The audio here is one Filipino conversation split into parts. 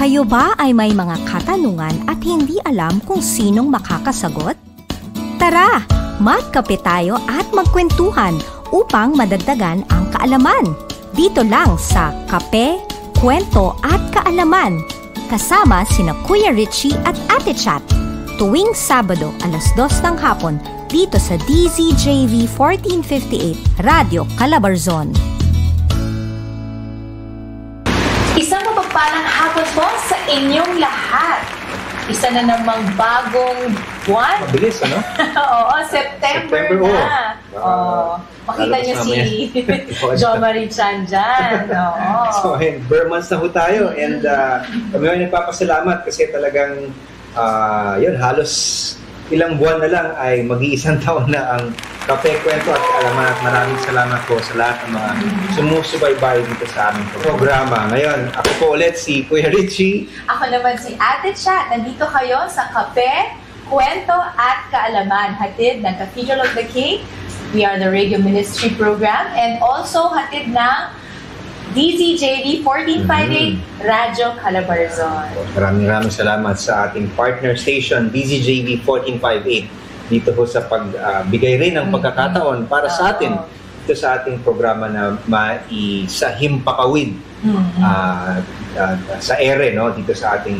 Kayo ba ay may mga katanungan at hindi alam kung sinong makakasagot? Tara, magkape tayo at magkwentuhan upang madagdagan ang kaalaman. Dito lang sa Kape, Kwento at Kaalaman. Kasama sina Kuya Richie at Ate Chat. Tuwing Sabado, 2:00 ng hapon, dito sa DZJV 1458, Radio Calabarzon. Isang mapagpalang hapon po sa inyong lahat. Isa na namang bagong buwan. Mabilis, ano? Oo, September na. Makita niyo si Jo Marie Chan dyan. So, bare months na ho tayo. And kami ay nagpapasalamat kasi talagang yun, halos ilang buwan na lang ay mag-iisang taon na ang Kape, Kwento at Kaalaman. At maraming salamat po sa lahat ng mga sumusubaybay dito sa aming programa. Ngayon, ako po ulit si Kuya Richie. Ako naman si Ate Chat. Nandito kayo sa Kape, Kwento at Kaalaman. Hatid ng Cathedral of the King. We are the radio ministry program and also hatid ng DZJV 1458 Radyo Calabarzon. Maraming salamat sa ating partner station, DZJV 1458. Dito po sa pagbigay rin ng pagkakataon para sa atin ito sa ating programa na maisahimpapawid sa ere, no? Dito sa ating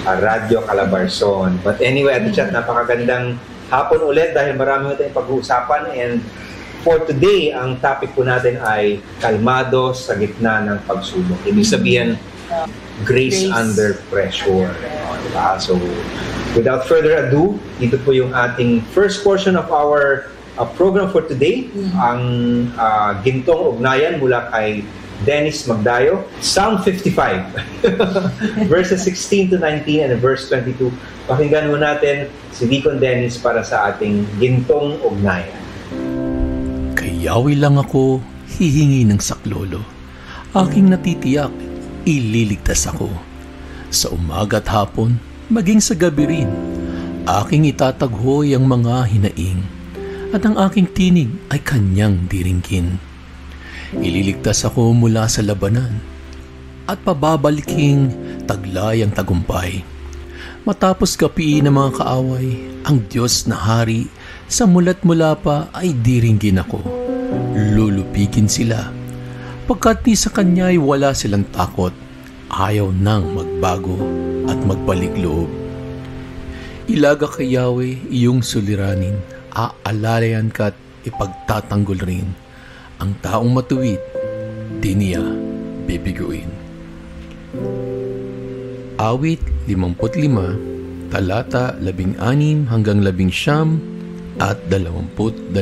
Radyo Calabarzon. But anyway, Ate Chat, napakagandang hapon ulit dahil marami tayong pag-uusapan, and for today, ang topic po natin ay kalmado sa gitna ng pagsubok. Ibig sabihin, grace under pressure. Diba? So, without further ado, dito po yung ating first portion of our program for today. Ang gintong ugnayan mula kay Dennis Magdayo. Psalm 55, verses 16 to 19 and verse 22. Pakinggan mo natin si Deacon Dennis para sa ating gintong ugnayan. Kay Yahweh lang ako hihingi ng saklolo. Aking natitiyak, ililigtas ako. Sa umaga at hapon, maging sa gabi rin, aking itataghoy ang mga hinaing, at ang aking tinig ay kanyang diringgin. Ililigtas ako mula sa labanan, at pababaliking taglay ang tagumpay. Matapos kapiin ng mga kaaway, ang Diyos na hari, sa mulat mula pa ay diringgin ako. Lulupigin sila, pagkat ni sa kanya ay wala silang takot, ayaw nang magbago at magbalik loob. Ilaga kay Yahweh iyong suliranin, aalalayan ka at ipagtatanggol rin. Ang taong matuwid, di niya bibiguin. Awit 55, talata 16 hanggang 19 at 22.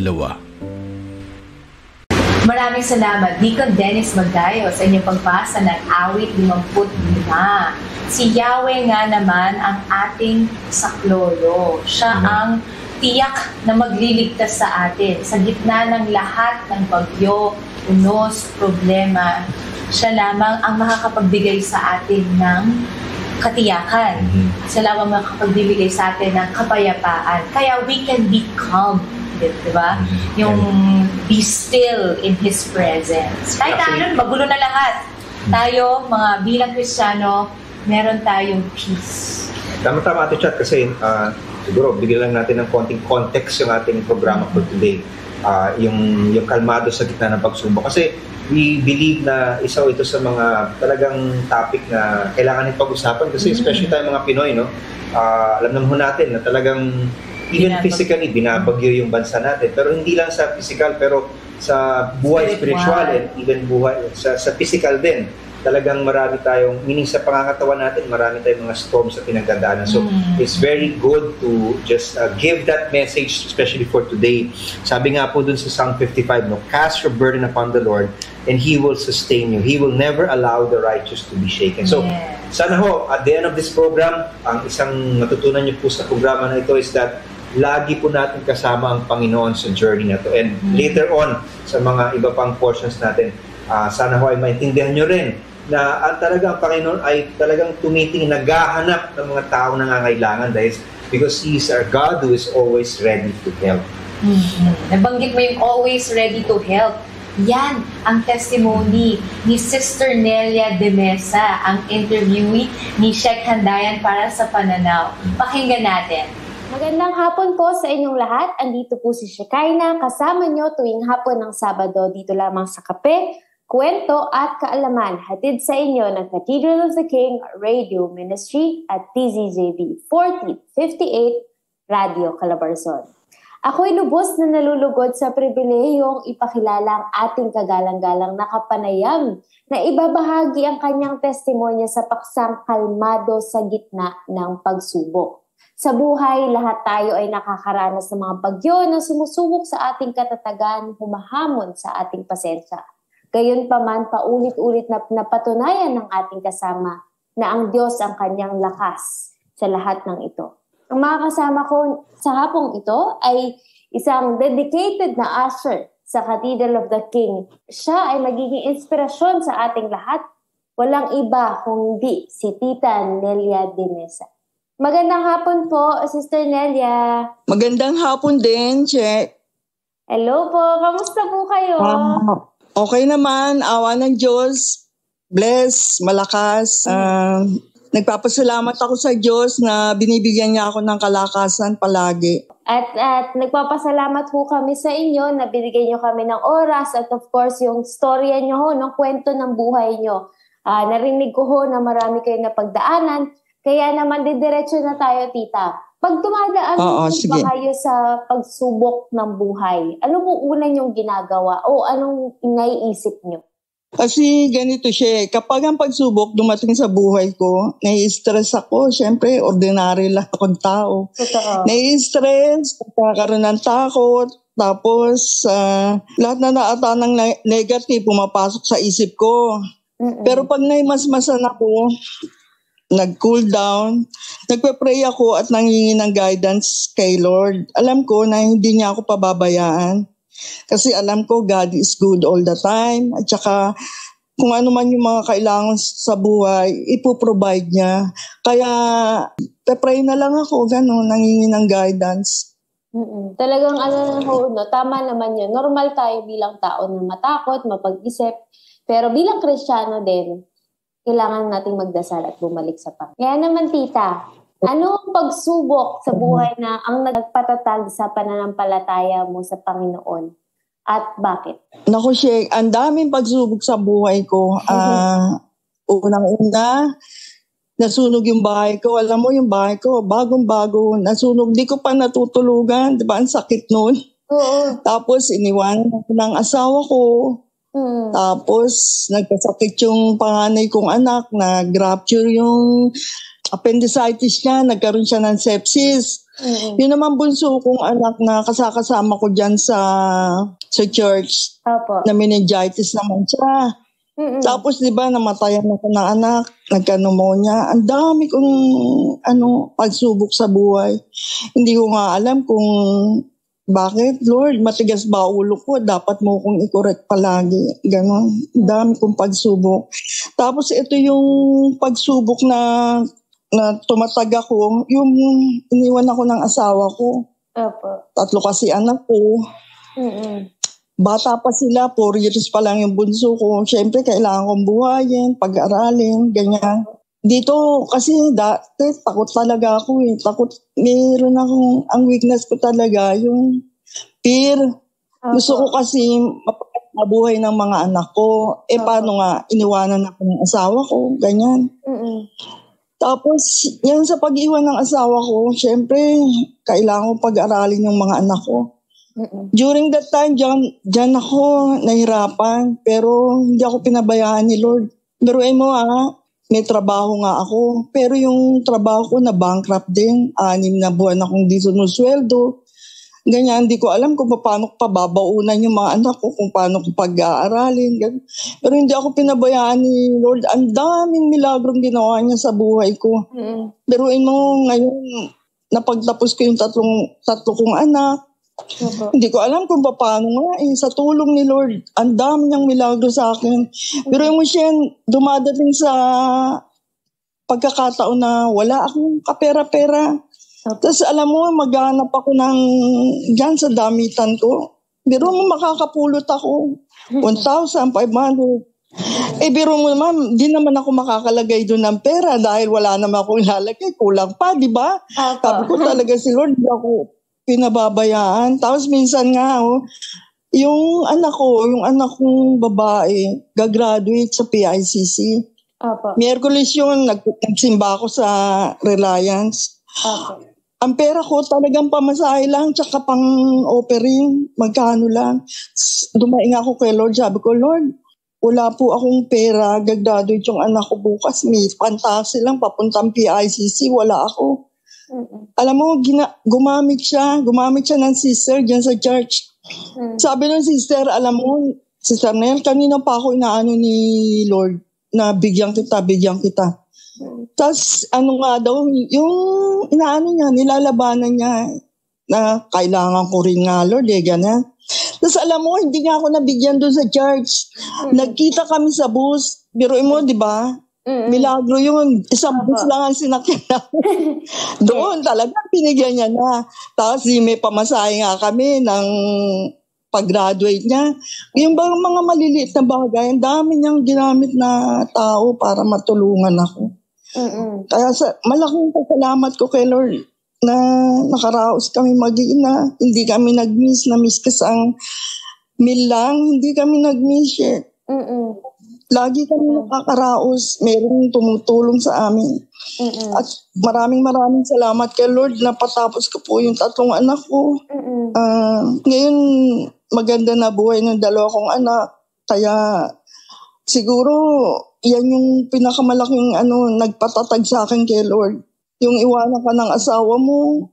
Maraming salamat, Deacon Dennis Magdayo, sa inyong pagbasa ng awit 55. Si Yahweh nga naman ang ating saklolo. Siya ang tiyak na magliligtas sa atin sa gitna ng lahat ng bagyo, unos, problema. Siya lamang ang makakapagbigay sa atin ng katiyakan. Siya lamang makapagbibigay sa atin ng kapayapaan. Kaya we can be calm. Diba? Yung be still in His presence. Kahit ano, magulo na lahat. Tayo, mga bilang Kristiyano, meron tayong peace. Tama-tama, Ate Chat, kasi siguro bigyan lang natin ng konting context yung ating programa for today. Yung kalmado sa gitna ng pagsubok. Kasi we believe na isa ito sa mga talagang topic na kailangan ng pag-usapan. Kasi especially tayo mga Pinoy, no? Alam naman natin na talagang even physically, binabagyo yung bansa natin. Pero hindi lang sa physical, pero sa buhay spiritual and even buhay sa physical din. Talagang marami tayong, meaning sa pangangatawan natin, marami tayong mga storms na pinagdadaanan. So, it's very good to just give that message, especially for today. Sabi nga po dun sa Psalm 55, no, cast your burden upon the Lord and He will sustain you. He will never allow the righteous to be shaken. So, sana ho, at the end of this program, ang isang matutunan niyo po sa programa na ito is that lagi po natin kasama ang Panginoon sa journey na to. And later on, sa mga iba pang portions natin, sana ho ay maintindihan nyo rin na talagang ang Panginoon ay talagang tumitingin, naghahanap ng mga tao na nangangailangan dahil because He is our God who is always ready to help. Nabanggit mo yung always ready to help. Yan ang testimony ni Sister Nelia de Mesa, ang interviewee ni Sheikh Handayan para sa Pananaw. Pakinggan natin. Magandang hapon po sa inyong lahat. Andito po si Shekinah, kasama nyo tuwing hapon ng Sabado dito lamang sa Kape, Kwento at Kaalaman. Hatid sa inyo ng Cathedral of the King Radio Ministry at TZJB 1458 Radio Calabarzon. Ako'y lubos na nalulugod sa pribilehiyong ipakilala ang ating kagalang-galang na kapanayam na ibabahagi ang kanyang testimonya sa paksang kalmado sa gitna ng pagsubok. Sa buhay, lahat tayo ay nakakaranas ng mga bagyo na sumusubok sa ating katatagan, humahamon sa ating pasensya. Gayunpaman, paulit-ulit na napatunayan ng ating kasama na ang Diyos ang kanyang lakas sa lahat ng ito. Ang mga kasama ko sa hapong ito ay isang dedicated na usher sa Cathedral of the King. Siya ay magiging inspirasyon sa ating lahat. Walang iba kung hindi si Tita Nelia de Mesa. Magandang hapon po, Sister Nelia. Magandang hapon din, Che. Hello po, kamusta po kayo? Okay naman, awa ng Diyos. Bless, malakas. Nagpapasalamat ako sa Diyos na binibigyan niya ako ng kalakasan palagi. At nagpapasalamat po kami sa inyo na binigyan niyo kami ng oras at of course yung storya niyo ho, ng kwento ng buhay niyo. Narinig ko ho na marami kayong napagdaanan, kaya naman didiretso na tayo, Tita. Pag dumadaan ba kayo sa pagsubok ng buhay, ano po una niyong ginagawa o anong naiisip niyo? Kasi ganito siya, kapag ang pagsubok dumating sa buhay ko, nai-stress ako. Siyempre, ordinary lang akong tao. Totoo. Nai-stress, pagkakaroon ng takot, tapos lahat na naata ng negative pumapasok sa isip ko. Pero pag naimasmasan ako, nag-cool down, nagpe-pray ako at nangingi ng guidance kay Lord. Alam ko na hindi niya ako pababayaan. Kasi alam ko God is good all the time. At saka kung ano man yung mga kailangan sa buhay, ipoprovide niya. Kaya pray na lang ako, gano'n, nangingi ng guidance. Talagang tama naman yun. Normal tayo bilang tao na matakot, mapag-isip. Pero bilang Kristiyano din, kailangan nating magdasal at bumalik sa Panginoon. Kaya naman, Tita, anong pagsubok sa buhay na ang nagpatatag sa pananampalataya mo sa Panginoon? At bakit? Naku, Sheikh, ang daming pagsubok sa buhay ko. Unang-una, nasunog yung bahay ko. Alam mo yung bahay ko, bagong-bago. Nasunog, di ko pa natutulugan. Di ba? Ang sakit nun. Oo. Tapos, iniwan ako ng asawa ko. Tapos, nagkasakit yung panganay kong anak. Nag-rupture yung appendicitis niya, nagkaroon siya ng sepsis. Yun naman bunso kong anak na kasama ko dyan sa church. Opo. Na meningitis naman siya. Tapos di ba namatayan ako ng anak, nagka-pneumonia. Ang dami kong pagsubok sa buhay. Hindi ko nga alam kung bakit, Lord, matigas ba ulo ko? Dapat mo kong i-correct palagi. Ganon. Ang dami kong pagsubok. Tapos ito yung pagsubok na tumatag ako, yung iniwan ako ng asawa ko. Opo. 3 kasi anak ko. Bata pa sila, 4 years pa lang yung bunso ko. Siyempre, kailangan kong buhayin, pag-aralin, ganyan. Dito, kasi dati, takot talaga ako eh. Takot, meron akong, ang weakness ko talaga, yung fear. Gusto ko kasi mabuhay ng mga anak ko. Paano nga, iniwanan ako ng asawa ko, ganyan. Tapos, yan sa pag-iwan ng asawa ko, syempre, kailangan ko pag-aralin yung mga anak ko. During that time, dyan ako nahirapan, pero hindi ako pinabayaan ni Lord. Biruin mo may trabaho nga ako, pero yung trabaho ko na bankrupt din. 6 na buwan akong di sinusweldo. Ganyan, hindi ko alam kung paano ko pababaunan yung mga anak ko, kung paano ko pag-aaralin. Ganyan. Pero hindi ako pinabayaan ni Lord. Ang daming milagrong ginawa niya sa buhay ko. Biruin mo ngayon, napagtapos ko yung tatlo kong anak. Hindi ko alam kung paano nga sa tulong ni Lord, ang dami niyang milagro sa akin. Pero mo siya, dumadating sa pagkakataon na wala akong kapera-pera. Tapos alam mo, maghanap ako dyan sa damitan ko. Biro mo makakapulot ako. 1,500. Biro mo naman, di naman ako makakalagay doon ng pera dahil wala naman akong ilalagay. Kulang pa, di ba? Sabi ko talaga si Lord, di ako pinababayaan. Tapos minsan nga, yung anak kong babae, gagraduate sa PICC. Miyerkules yun, nagsimba ako sa Reliance. Ang pera ko talagang pamasahe lang, tsaka pang offering, magkano lang. Dumaing ako kay Lord, sabi ko, Lord, wala po akong pera, gagraduate yung anak ko bukas, may pantasi lang, papuntang PICC, wala ako. Alam mo, gumamit siya ng sister dyan sa church. Sabi ng sister, alam mo, Sister Nel, kanina pa ako inaano ni Lord na bigyan kita. Tapos ano nga daw, yung inaano niya, nilalabanan niya na kailangan ko rin nga Lord, gano'n. Tapos alam mo, hindi nga ako nabigyan doon sa church. Nagkita kami sa bus. Biruin mo, di ba? Milagro yun. Isang bus lang ang sinakyan namin. Doon talaga, pinigyan niya na. Tapos may pamasahe nga kami ng pag-graduate niya. Yung mga maliliit na bagay, ang dami niyang ginamit na tao para matulungan ako. Kaya malaking pasalamat ko kay Lord na nakaraos kami mag-iina. Hindi kami nag-miss, na-miss kasi ang meal lang. Hindi kami nag-miss eh. Lagi kami nakakaraos. Merong tumutulong sa amin. At maraming salamat kay Lord na patapos ko po yung 3 anak ko. Ngayon, maganda na buhay ng 2 kong anak. Kaya siguro, yan yung pinakamalaking nagpatatag sa akin kay Lord. Yung iwanan ka ng asawa mo,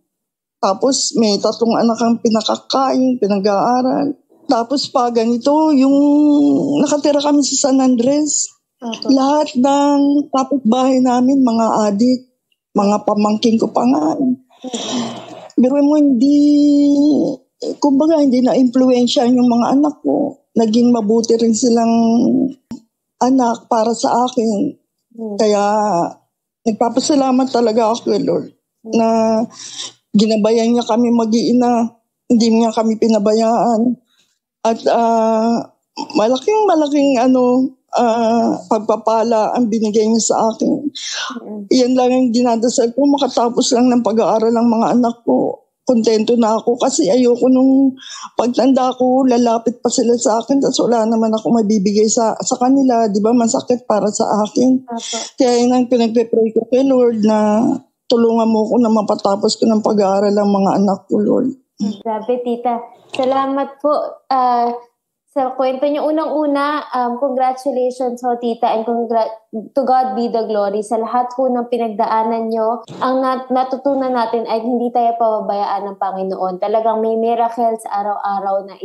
tapos may 3 anak kang pinakakain, pinag-aaral. Tapos pa ganito, yung nakatira kami sa San Andres. Lahat ng kapitbahay namin, mga adik, mga pamangkin ko pa nga. Pero mo hindi na-influensya yung mga anak ko. Naging mabuti rin silang anak para sa akin. Kaya nagpapasalamat talaga ako kay Lord na ginabayan niya kami mag-iina, hindi niya kami pinabayaan. At malaking pagpapala ang binigay niya sa akin. Iyan lang ang dinadasal ko, makatapos lang ng pag-aaral ng mga anak ko. Kontento na ako kasi ayoko nung pagtanda ko, lalapit pa sila sa akin tapos wala naman ako mabibigay sa kanila. Di ba? Masakit para sa akin. Kaya yun ang pinagpe-pray ko kay Lord na tulungan mo ko na mapatapos ko ng pag-aaral ng mga anak ko, Lord. Grabe, tita. Salamat po sa kwento niyo. Unang-una, congratulations ho, tita, and to God be the glory sa lahat ho ng pinagdaanan niyo. Ang natutunan natin ay hindi tayo pababayaan ng Panginoon. Talagang may miracles araw-araw na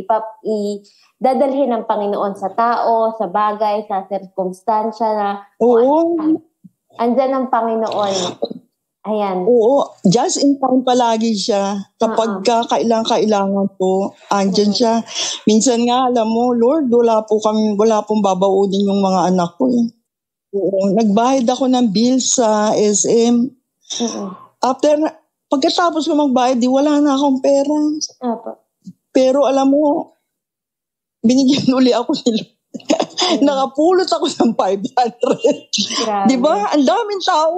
dadalhin ng Panginoon sa tao, sa bagay, sa sirkumstansya na andyan ang Panginoon. Ayan. Oo, just in time palagi siya. Kapag kailangan po, andyan siya. Minsan nga, alam mo, Lord, wala pong babaunin yung mga anak ko. Oo, nagbayad ako ng bill sa SM. Pagkatapos ko magbayad, wala na akong pera. Pero alam mo, binigyan uli ako ni Lord. Nakapulot ako ng 500. Di ba? Ang daming tao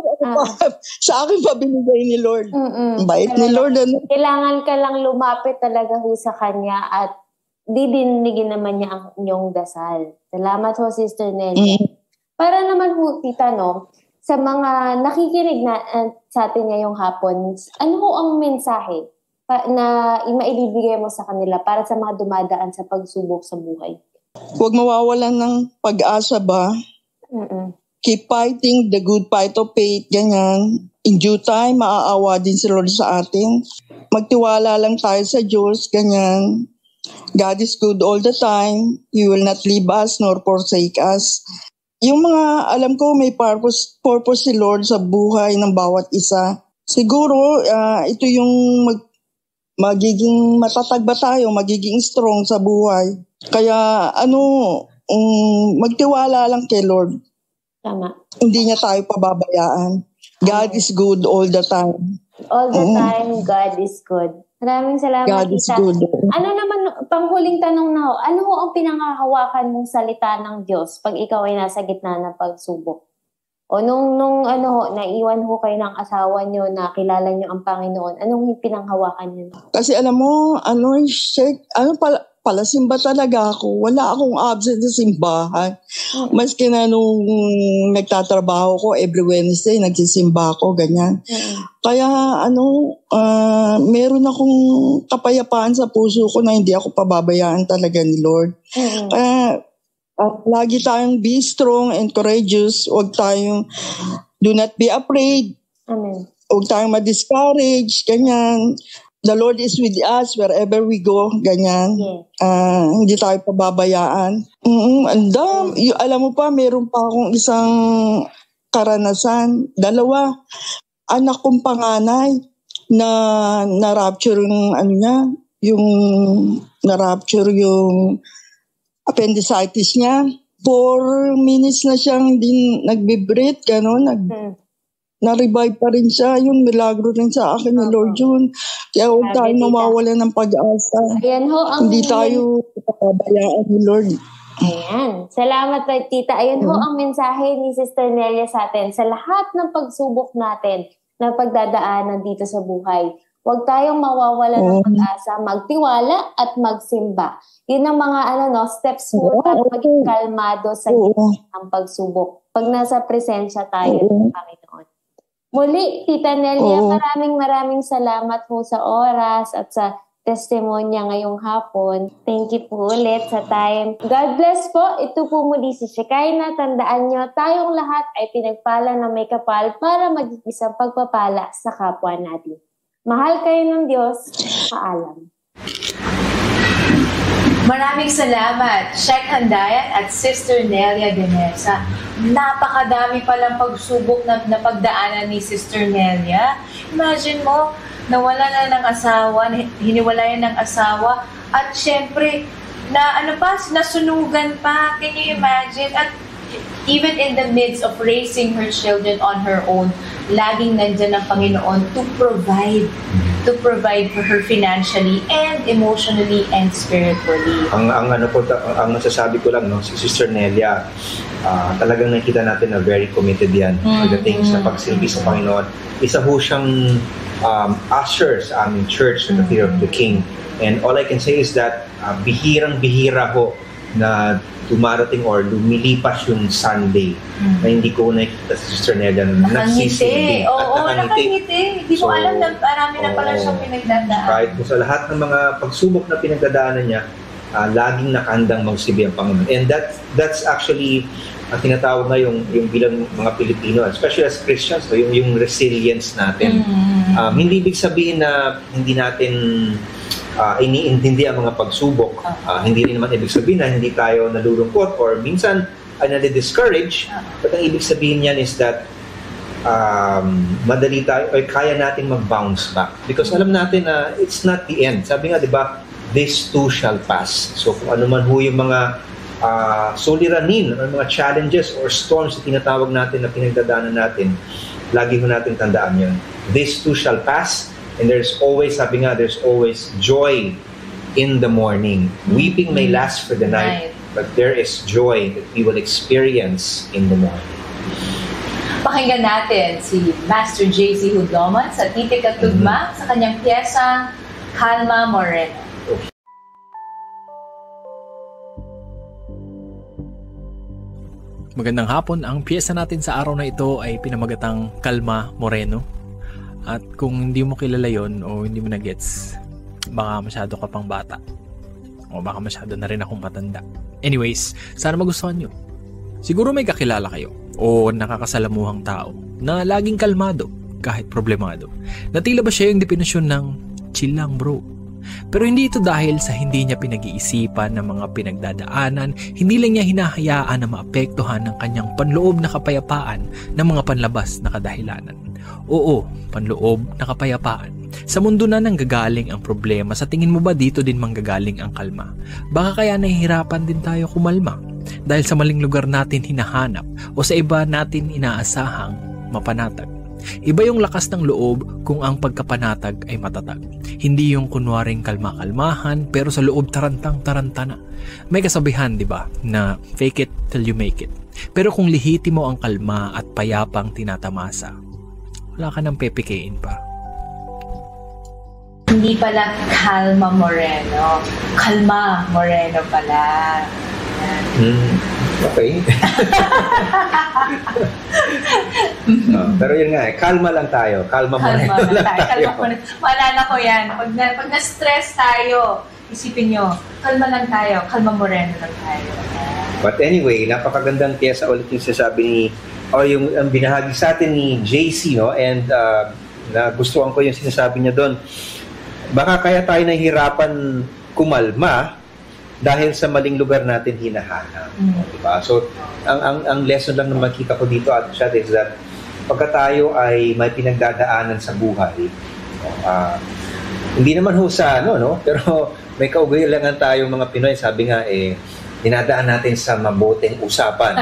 sa akin pa binigay ni Lord. Bait ni Lord. Kailangan ka lang lumapit talaga ho sa Kanya at didinigin naman niya ang inyong dasal. Salamat ho, Sister Nelly. Para naman ho, tita, sa mga nakikinig sa atin ngayong hapon, ano ho ang mensahe na maibibigay mo sa kanila para sa mga dumadaan sa pagsubok sa buhay? Huwag mawawalan ng pag-asa ba? Keep fighting the good fight of faith, ganyan. In due time, maaawa din si Lord sa atin. Magtiwala lang tayo sa Diyos, ganyan. God is good all the time. He will not leave us nor forsake us. Yung mga, alam ko, may purpose si Lord sa buhay ng bawat isa. Siguro, ito yung magiging matatag ba tayo, magiging strong sa buhay. Kaya magtiwala lang kay Lord. Tama. Hindi niya tayo pababayaan. God is good all the time. All the time, God is good. Maraming salamat, God is tita. good. Ano naman, panghuling tanong na ho, ano ho ang pinangahawakan mong salita ng Diyos pag ikaw ay nasa gitna ng pagsubok? O nung naiwan ho kayo ng asawa nyo na kilala nyo ang Panginoon, anong pinanghawakan nyo? Kasi alam mo, palasimba talaga ako. Wala akong absent sa simbahan. Maski na nung nagtatrabaho ko, every Wednesday, nagsisimba ako, ganyan. Kaya meron akong kapayapaan sa puso ko na hindi ako pababayaan talaga ni Lord. Kaya lagi tayong be strong and courageous. Do not be afraid. Amen. Huwag tayong ma-discourage, ganyan. The Lord is with us wherever we go, ganyan. Hindi tayo pababayaan. Alam mo pa, meron pa akong isang karanasan. 2 anak kong panganay na na-rapture yung appendicitis niya. 4 minutes na siyang din nagbe-breathe, gano'n, na-revive pa rin siya. Yun, milagro rin sa akin ni Lord yun. Kaya huwag tayo mawawala ng pag-asa. Ayan ho, hindi tayo papabayaan ni Lord. Ayan. Salamat, tita. Ayan ho ang mensahe ni Sister Nelia sa atin. Sa lahat ng pagsubok natin na pagdadaanan dito sa buhay, huwag tayong mawawala ng pag-asa, magtiwala at magsimba. Yun ang mga steps mo para maging kalmado sa ng pagsubok. Pag nasa presensya tayo ng Panginoon. Muli, Tita Nelia, maraming salamat po sa oras at sa testimonya ngayong hapon. Thank you po ulit sa time. God bless po. Ito po muli si Shekinah. Tandaan nyo, tayong lahat ay pinagpala ng may kapal para maging isang pagpapala sa kapwa natin. Mahal kayo ng Diyos. Paalam. Maraming salamat, Sheikh Handayan at Sister Nelia Danesa. Napakadami palang pagsubok na pagdaanan ni Sister Nelia. Imagine mo, nawala na ng asawa, hiniwalayan ng asawa, at syempre, nasunugan pa. Can you imagine? At even in the midst of raising her children on her own, laging nandyan ang Panginoon to provide for her financially and emotionally and spiritually. Ang masasabi ko lang, si Sister Nelia, talagang nakita natin na very committed yan pagdating sa pagsilbi sa Panginoon. Isa ho siyang usher sa aming church, sa Cathedral of the King. And all I can say is that bihirang-bihira ho na dumarating or lumilipas yung Sunday na hindi ko nakikita sa Sister Nelia na nagsisilbi. Oo, nakangiti. Hindi ko alam na marami na pala siyang pinagdadaan. Kahit po sa lahat ng mga pagsubok na pinagdadaanan niya, laging nakahandang magsilbi ang Panginoon. And that's actually ang tinatawag na yung bilang mga Pilipino, especially as Christians, yung resilience natin. Hindi ibig sabihin na hindi natin iniintindi ang mga pagsubok. Hindi rin naman ibig sabihin na hindi tayo nalulungkot or minsan ay nadi-discourage. But ang ibig sabihin niyan is that madali tayo or kaya natin mag-bounce back. Because alam natin na it's not the end. Sabi nga, di ba, this too shall pass. So kung ano man ho yung mga suliranin or mga challenges or storms na tinatawag natin na pinagdadaanan natin, lagi ho natin tandaan yun. This too shall pass. And there's always, sabi nga, there's always joy in the morning. Weeping may last for the night, but there is joy that we will experience in the morning. Pakinggan natin si Master J.C. Hudoman sa titik at tugma sa kanyang piyesang Kalma Moreno. Magandang hapon. Ang piyesa natin sa araw na ito ay pinamagatang Kalma Moreno. At kung hindi mo kilala yon o hindi mo na-gets, baka masyado ka pang bata. O baka masyado na rin akong matanda. Anyways, sana magustuhan nyo. Siguro may kakilala kayo o nakakasalamuhang tao na laging kalmado kahit problemado. Na tila ba siya yung definisyon ng chill lang bro. Pero hindi ito dahil sa hindi niya pinag-iisipan ng mga pinagdadaanan, hindi lang niya hinahayaan na maapektuhan ng kanyang panloob na kapayapaan ng mga panlabas na kadahilanan. Oo, panloob na kapayapaan. Sa mundo na nanggagaling ang problema, sa tingin mo ba dito din manggagaling ang kalma? Baka kaya nahihirapan din tayo kumalma dahil sa maling lugar natin hinahanap o sa iba natin inaasahang mapanatag. Iba yung lakas ng loob kung ang pagkapanatag ay matatag. Hindi yung kunwaring kalma-kalmahan pero sa loob tarantang-taranta na. May kasabihan, di ba, na fake it till you make it. Pero kung lihiti mo ang kalma at payapang tinatamasa, wala ka nang pepikein pa. Hindi pala Kalma Moreno. Kalma Moreno pala. Okay. Pero yun nga kalma lang tayo. Kalma Moreno lang tayo. Maalala ko yan. Pag na-stress tayo, isipin nyo, kalma lang tayo. Kalma Moreno lang tayo. But anyway, napakagandang piyesa ulit yung sasabi ni, o yung binahagi sa atin ni JC, no? And nagustuhan ko yung sinasabi niya doon. Baka kaya tayo nahihirapan kumalma dahil sa maling lugar natin hinahanap. Diba? So, ang lesson lang na makita ko dito at siya is that pagka tayo ay may pinagdadaanan sa buhay, hindi naman ho sa no? Pero may kaugalingan tayo mga Pinoy, sabi nga dinadaan natin sa mabuting usapan.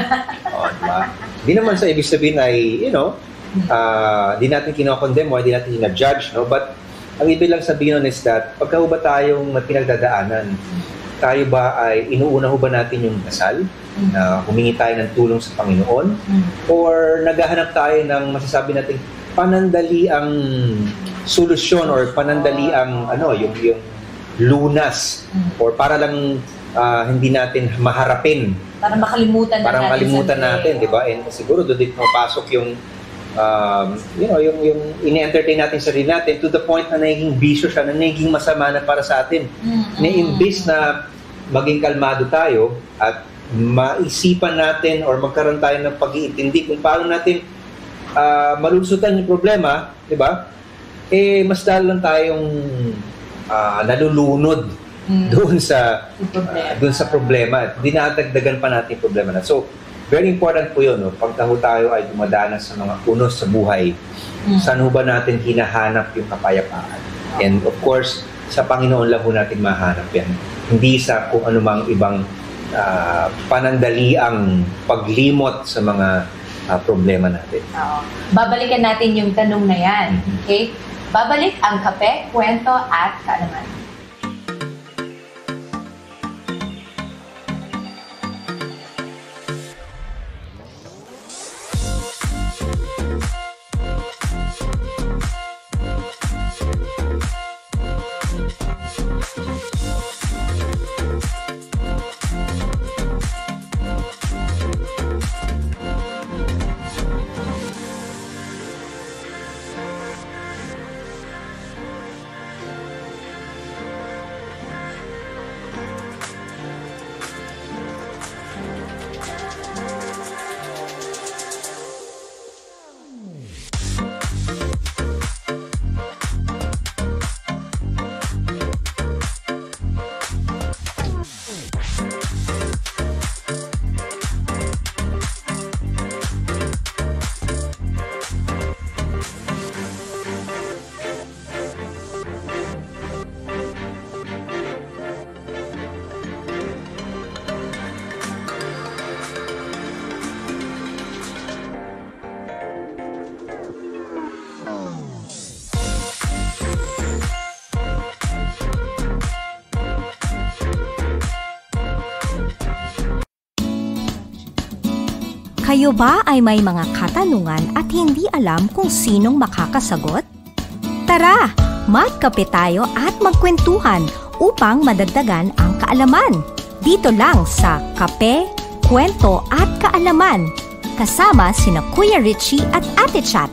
Diba? Hindi naman sa ibig sabihin ay, di natin kinokondem o di natin ina-judge, no? But ang ibig lang sabihin nun is that pagka ba tayong may pinagdadaanan, tayo ba ay inuuna ho ba natin yung dasal na humingi tayo ng tulong sa Panginoon or naghahanap tayo ng masasabi natin panandali ang solusyon or panandali ang yung lunas or para lang hindi natin maharapin, para makalimutan natin, di ba? And siguro doon din mapasok yung yung ini-entertain natin sarili natin to the point na nagiging bisyo siya, na nagiging masama na para sa atin. Na imbis na maging kalmado tayo at maisipan natin or magkaroon tayo ng pag-iintindi kung paano natin malulusutan yung problema, di ba? Mas dahil lang tayong nalulunod doon sa problema at dinadagdagan pa natin yung problema na. So, very important po yun, no? Pag tayo ay dumadanas sa mga unos sa buhay, saan ba natin hinahanap yung kapayapaan? And of course, sa Panginoon lang po natin mahanap yan. Hindi sa kung anumang ibang panandaliang paglimot sa mga problema natin. Babalikan natin yung tanong na yan. Okay? Babalik ang kape, kwento at kaalaman. Kayo ba ay may mga katanungan at hindi alam kung sinong makakasagot? Tara, magkape tayo at magkwentuhan upang madagdagan ang kaalaman. Dito lang sa Kape, Kwento at Kaalaman. Kasama sina Kuya Richie at Ate Chat.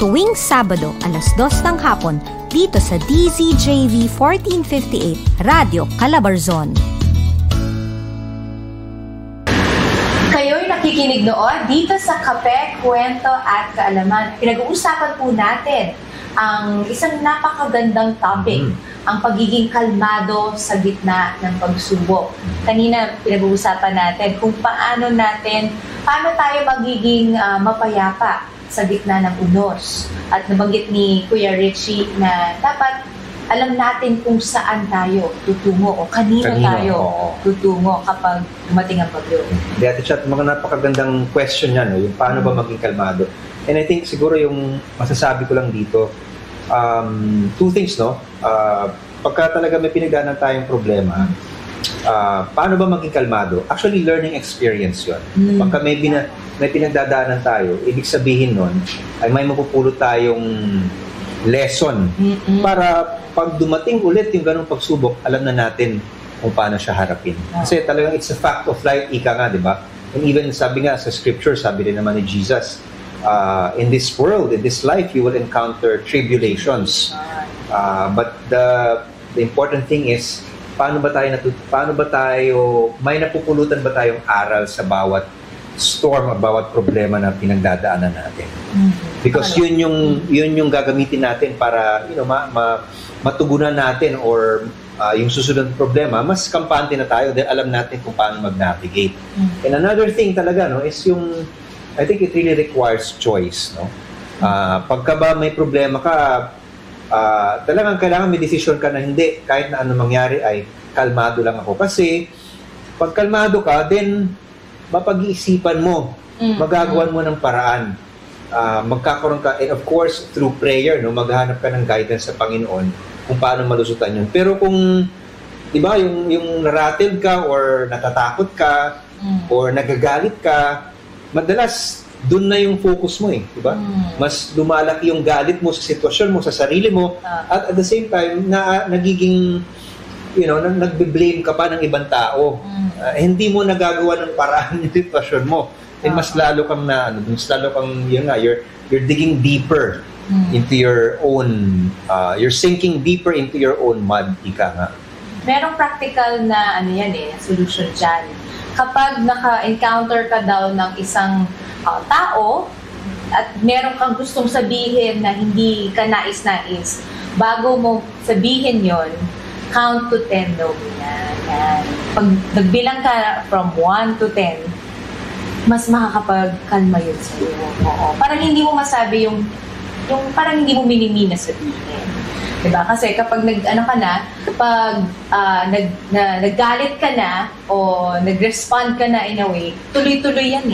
Tuwing Sabado, 2:00 ng hapon, dito sa DZJV 1458, Radio Calabarzon. Kayo'y nakikinig noon dito sa Kape, Kwento at Kaalaman. Pinag-uusapan po natin ang isang napakagandang topic, ang pagiging kalmado sa gitna ng pagsubok. Kanina pinag-uusapan natin kung paano tayo magiging mapayapa sa gitna ng unos. At nabanggit ni Kuya Richie na dapat alam natin kung saan tayo tutungo o kanino tayo tutungo kapag dumating ang bagyo. Ate Chat, mga napakagandang question yan, no? Yung paano ba maging kalmado. And I think siguro yung masasabi ko lang dito, two things, no? Pagka talaga may pinagdaanan tayong problema, paano ba maging kalmado? Actually, learning experience yun. Pagka may pinagdadaanan tayo, ibig sabihin nun, ay may mapupulot tayong lesson para pag dumating ulit yung ganong pagsubok, alam na natin kung paano siya harapin. Kasi talagang it's a fact of life, ika nga, di ba? And even sabi nga sa scripture, sabi din naman ni Jesus, in this world, in this life, you will encounter tribulations. But the important thing is, paano ba tayo may napupulutan ba tayong aral sa bawat storm o bawat problema na pinagdadaanan natin? Because yun yung gagamitin natin para matugunan natin or yung susunod na problema, mas kampante na tayo dahil alam natin kung paano mag-navigate. And another thing talaga, no, is yung, I think it really requires choice, no? Pagka ba may problema ka, talagang kailangan may decision ka na hindi, kahit na ano mangyari ay kalmado lang ako. Kasi pag kalmado ka, then mapag-iisipan mo, magagawan mo ng paraan. Magkakaroon ka, and of course, through prayer, no, maghahanap ka ng guidance sa Panginoon kung paano malusutan yun. Pero kung, di ba, yung narattled ka or natatakot ka or nagagalit ka, madalas, dun na yung focus mo di ba? Mas lumalaki yung galit mo sa sitwasyon mo, sa sarili mo, at the same time, nagiging, nagbe-blame ka pa ng ibang tao. Hindi mo nagagawa ng paraan yung sitwasyon mo. And mas lalo kang you're digging deeper into your own, you're sinking deeper into your own mud, ika nga. Merong practical na solution dyan. Kapag naka-encounter ka daw ng isang tao at meron kang gustong sabihin na hindi ka nais-nais, bago mo sabihin yon, count to 10 daw muna. Pag nagbilang ka from 1 to 10, mas makakapagkalma yun sa'yo. Oo. Parang hindi mo masabi yung parang hindi mo minimina sabihin. Diba? Kasi kapag naggalit ka na o nag-respond ka na in a way, tuloy-tuloy yan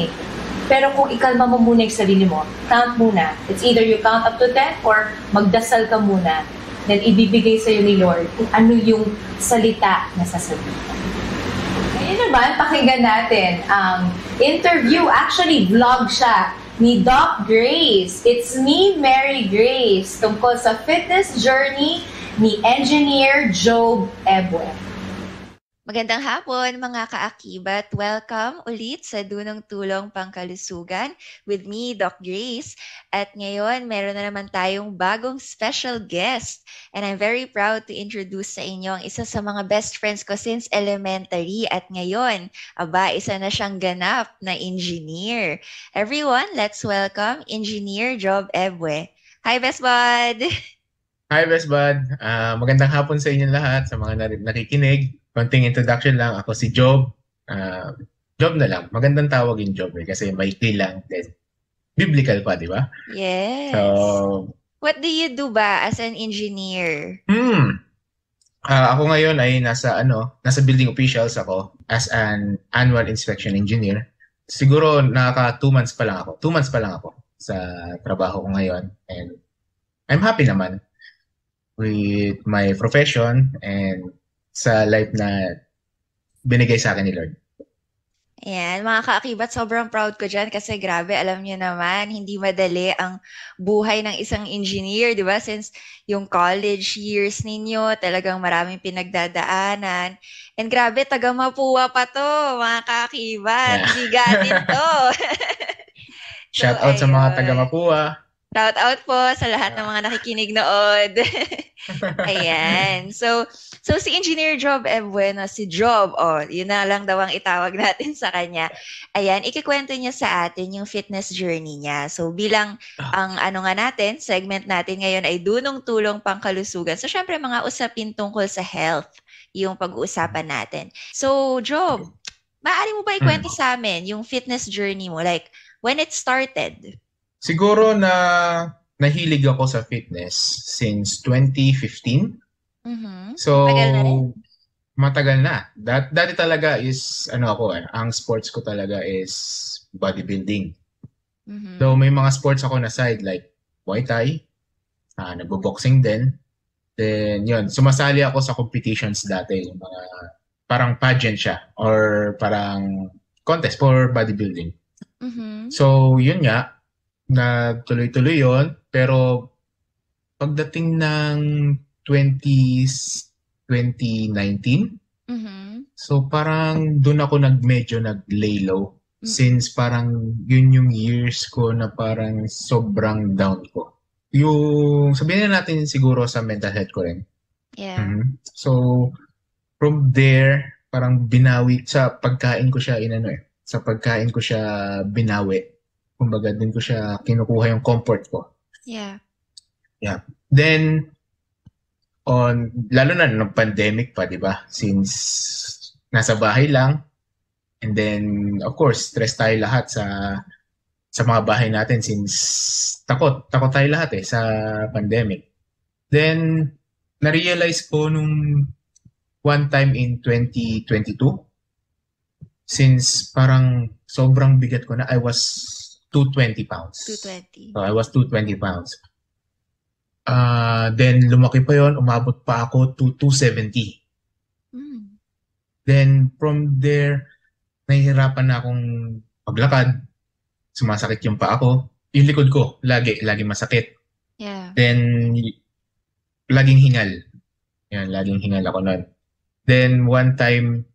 Pero kung ikalma mo muna yung sarili mo, count muna. It's either you count up to 10 or magdasal ka muna. Then ibibigay sa'yo ni Lord kung ano yung salita na sasabihin. Ngayon naman, pakinggan natin ang interview. Actually, vlog siya ni Doc Grace. It's me, Mary Grace, tungkol sa fitness journey ni Engineer Job Ebwe. Magandang hapon mga kaakibat. Welcome ulit sa Dunong Tulong Pangkalusugan with me, Doc Grace. At ngayon, meron na naman tayong bagong special guest. And I'm very proud to introduce sa inyo ang isa sa mga best friends ko since elementary. At ngayon, isa na siyang ganap na engineer. Everyone, let's welcome Engineer Job Ebwe. Hi, Best Bud! Hi, Best Bud! Magandang hapon sa inyo lahat, sa mga nakikinig. Konting introduction lang, ako si Job. Job na lang. Magandang tawag yung Job kasi maikli lang. Biblical pa, di ba? Yes. So, what do you do ba as an engineer? Ako ngayon ay nasa building officials ako as an annual inspection engineer. Siguro 2 months pa lang ako. 2 months pa lang ako sa trabaho ko ngayon. And I'm happy naman with my profession and sa life na binigay sa akin ni Lord. Ayan, mga kaakibat, sobrang proud ko dyan kasi grabe, alam niyo naman, hindi madali ang buhay ng isang engineer, di ba? Since yung college years ninyo, talagang maraming pinagdadaanan. And grabe, taga Mapua pa to, mga kaakibat. Bigatin to. Shout out sa mga taga Mapua. Shout out po sa lahat ng mga nakikinig nood. Ayan. So si Engineer Job Ebwe, si Job, yun na lang daw ang itawag natin sa kanya. Ayan, ikikwento niya sa atin yung fitness journey niya. So bilang ang segment natin ngayon ay Dunong Tulong Pangkalusugan. So syempre mga usapin tungkol sa health, yung pag-uusapan natin. So Job, maaari mo ba ikwento sa amin yung fitness journey mo? Like, when it started? Siguro na nahilig ako sa fitness since 2015. So, Matagal na rin. matagal na. Dati talaga is, ang sports ko talaga is bodybuilding. Though may mga sports ako na side like Muay Thai, nagbo-boxing din. Then, yun, sumasali ako sa competitions dati. Yung mga, parang pageant siya or parang contest for bodybuilding. So, yun nga, nagtuloy-tuloy yun. Pero, pagdating ng 2019, so parang doon ako medyo nag-lay low. Since parang yun yung years ko na parang sobrang down ko. Yung, sabihin na natin siguro sa mental health ko rin. Yeah. So, from there, parang binawi, sa pagkain ko siya sa pagkain ko siya binawi. Kumbaga din ko siya kinukuha yung comfort ko. Yeah. Yeah. Then, lalo na nung pandemic pa, di ba? Since nasa bahay lang, and then, of course, stress tayo lahat sa mga bahay natin since takot tayo lahat sa pandemic. Then, na-realize ko nung one time in 2022, since parang sobrang bigat ko na, I was 220 pounds. 220. So, I was 220 pounds. Then, lumaki pa yon, umabot pa ako to 270. Then, from there, nahihirapan na akong maglakad. Sumasakit yung paa ko. Yung likod ko, lagi masakit. Yeah. Then, laging hingal. Yan, laging hingal ako nun. Then, one time,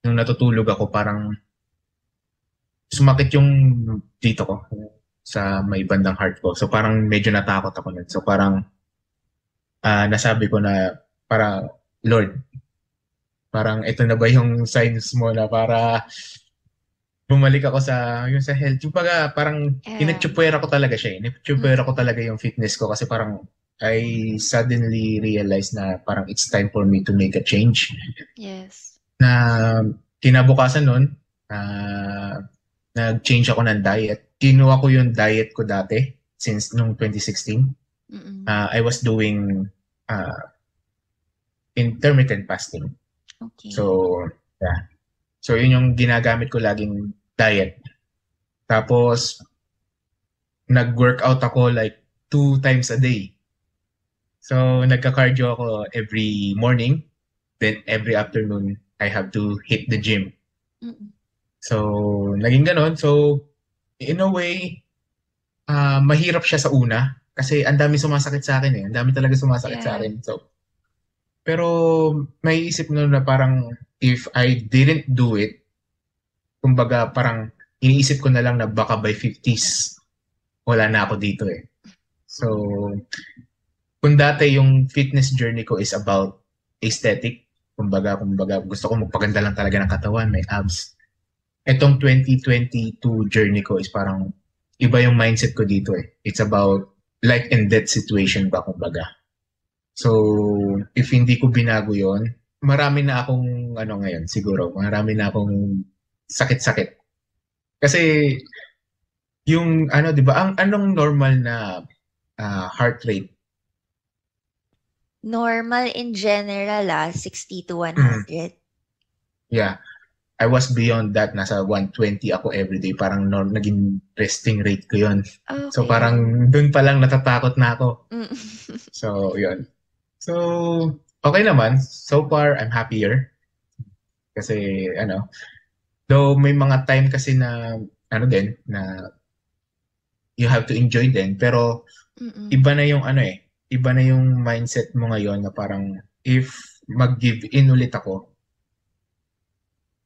nung natutulog ako, parang sumakit yung dito ko sa may bandang heart ko. So, parang medyo natakot ako nun. So, parang nasabi ko na, parang, Lord, parang ito na ba yung signs mo na para bumalik ako sa health. Yung parang inatsupuera ko talaga siya. Inatsupuera ko talaga yung fitness ko kasi parang I suddenly realized na parang it's time for me to make a change. Yes. Na kinabukasan nun, nag-change ako ng diet. Kinuha ko yung diet ko dati since nung 2016. I was doing intermittent fasting. Okay. So, yeah. So, yun yung ginagamit ko laging diet. Tapos, nag-workout ako like 2 times a day. So, nagka-cardio ako every morning. Then, every afternoon, I have to hit the gym. So, naging ganon. So, in a way, mahirap siya sa una. Kasi ang dami sumasakit sa akin Ang dami talaga sumasakit sa akin. So, pero may isip na parang if I didn't do it, kumbaga parang iniisip ko na lang na baka by 50s, wala na ako dito So, kung dati yung fitness journey ko is about aesthetic, kumbaga gusto ko magpaganda lang talaga ng katawan, may abs. Etong 2022 journey ko is parang iba yung mindset ko dito It's about life and death situation ba, kumbaga. So, if hindi ko binago yon, marami na akong ngayon siguro, marami na akong sakit-sakit. Kasi yung 'di ba, ang anong normal na heart rate? Normal in general 60 to 100. Yeah. I was beyond that, nasa 120 ako everyday, parang naging resting rate ko yon. Okay. So parang doon pa lang natatakot na ako. So, yun. So, okay naman. So far, I'm happier. Kasi, though may mga time kasi na, na you have to enjoy din. Pero, iba na yung, iba na yung mindset mo ngayon na parang, if mag-give in ulit ako,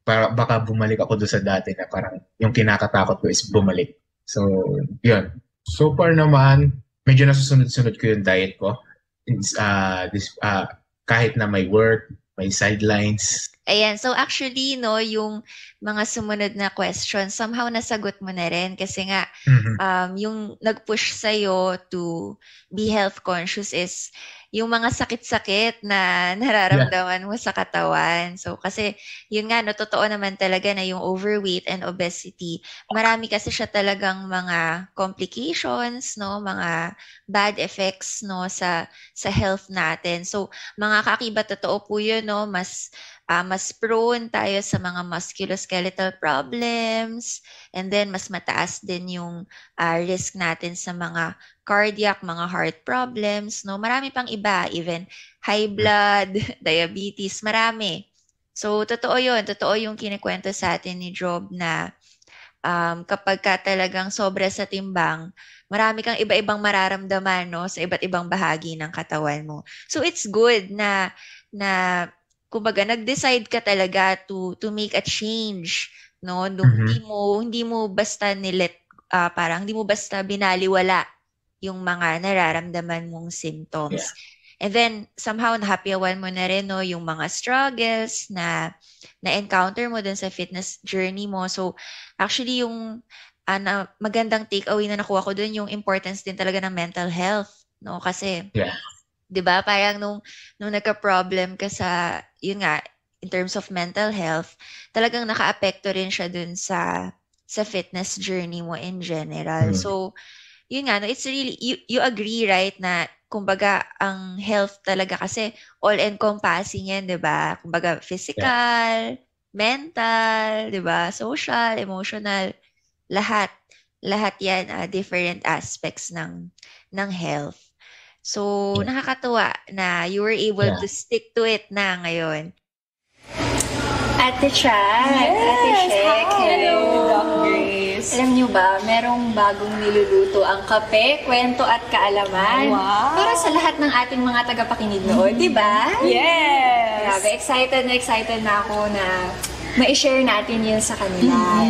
baka bumalik ako doon sa dati na parang yung kinakatakot ko is bumalik. So, yun. So far naman, medyo nasusunod-sunod ko yung diet ko. Kahit na may work, may sidelines. Ayan. So actually, yung mga sumunod na questions, somehow nasagot mo na rin kasi nga, yung nag-push sa'yo to be health conscious is yung mga sakit-sakit na nararamdaman mo sa katawan. So, kasi yun nga, no, totoo naman talaga na yung overweight and obesity, marami kasi siya talagang mga complications, no, mga bad effects, no, sa health natin. So, mga kakiba, totoo po yun, no, mas prone tayo sa mga musculoskeletal problems, and then mas mataas din yung risk natin sa mga cardiac, mga heart problems, no? Marami pang iba, even high blood, diabetes, marami. So, totoo yun. Totoo yung kinikwento sa atin ni Job na kapag ka talagang sobra sa timbang, marami kang iba-ibang mararamdaman, no, sa iba't ibang bahagi ng katawan mo. So, it's good na kumbaga, nag-decide ka talaga to make a change, no? Hindi mo basta parang hindi mo basta binaliwala yung mga nararamdaman mong symptoms. Yeah. And then, somehow, nahappyawan mo na rin, no, yung mga struggles na encounter mo dun sa fitness journey mo. So, actually, yung magandang takeaway na nakuha ko dun, yung importance din talaga ng mental health, no? Kasi, yeah. 'Di ba? Parang nung nagka-problem ka sa, yun nga, in terms of mental health, talagang naka-apekto rin siya dun sa fitness journey mo in general. So, yun nga, no, it's really, you agree, right, na kumbaga, ang health talaga kasi all-encompassing yan, 'di ba? Kumbaga, physical, mental, 'di ba? Social, emotional, lahat yan, different aspects ng health. So, nakakatuwa na you were able to stick to it na ngayon. Ate Chat, Ate Shek, hello, Doc Grace. Alam niyo ba, merong bagong niluluto ang kape, kwento at kaalaman. Wow. Para sa lahat ng ating mga tagapakinig noon, di ba? Yes! Grabe, excited na ako na ma-share natin yun sa kanila.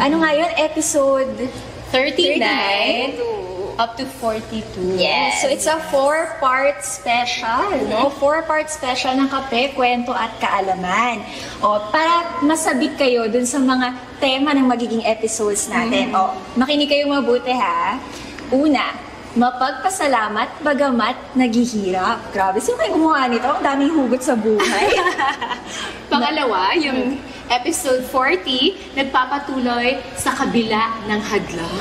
Ano nga yun? Episode 39 up to 42. Yes. So, it's a 4-part special, no? 4-part special ng kape, kwento at kaalaman. O, para masabik kayo dun sa mga tema ng magiging episodes natin. O, makinig kayo mabuti, ha? Una, mapagpasalamat bagamat naghihirap. Grabe, sino kayo gumawa nito? Ang daming hugot sa buhay. Pangalawa, yung episode 40, nagpapatuloy sa kabila ng hadlang.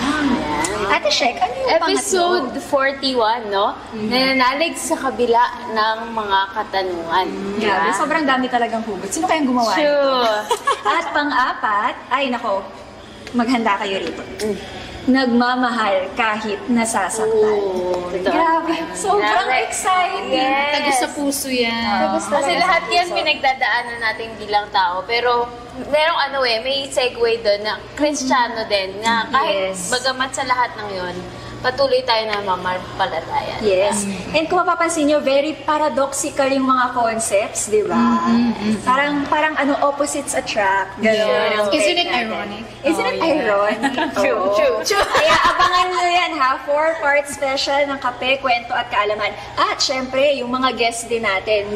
Ate Shek, ano yung episode 41, no? Nananalig sa kabila ng mga katanungan. Grabe, sobrang dami talagang hugot. Sino kayang gumawa? Sure. At pang-apat, ay nako, maghanda kayo rito. Nagmamahal kahit nasasaktan. Grabe, sobrang exciting. Yes. Tagus sa puso yan. Kasi lahat yan pinagdadaanan natin bilang tao. Pero merong may segue doon na Kristiyano din na kahit bagamat sa lahat ng yun, patuloy tayo na mamampalataya. Yes. And kung mapapansin nyo, very paradoxical yung mga concepts, di ba? Parang opposites attract. Yes. Isn't it ironic? Isn't it ironic? True. Kaya abangan nyo yan, ha? 4-part special ng kape, kwento at kaalaman. At syempre, yung mga guests din natin,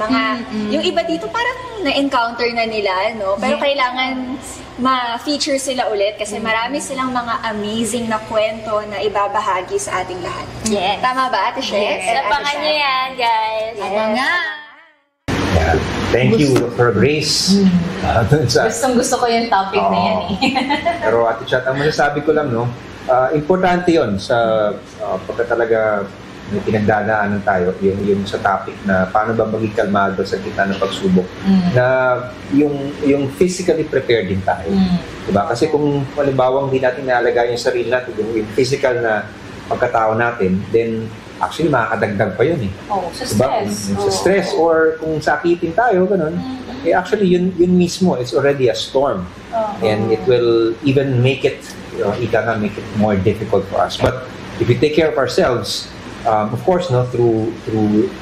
yung iba dito parang na-encounter na nila, no? Pero kailangan ma-feature sila ulit kasi marami silang mga amazing na kwento na ibabahagi sa ating lahat. Yes. Tama ba, Ate Shek? Yes. Abangan nyo yan, guys. Abangan! Yeah. Thank you, Dr. Grace. Gustong-gusto ko yung topic na yan eh. Pero Ate Chat, ang masasabi ko lang, no, importante yon sa pagka talaga may pinagdadaanan tayo, yung sa topic na paano ba maging kalmado sa gitna ng pagsubok, na yung physically prepared din tayo. Diba? Kasi kung halimbawa hindi natin naalagay yung sarili natin, yung physical na pagkatao natin, then actually makakadagdag pa yun eh. Sa diba? stress. Sa stress or kung sakitin tayo, ganun, actually yun mismo, it's already a storm. And it will even make it, make it more difficult for us. But if we take care of ourselves, of course, no, through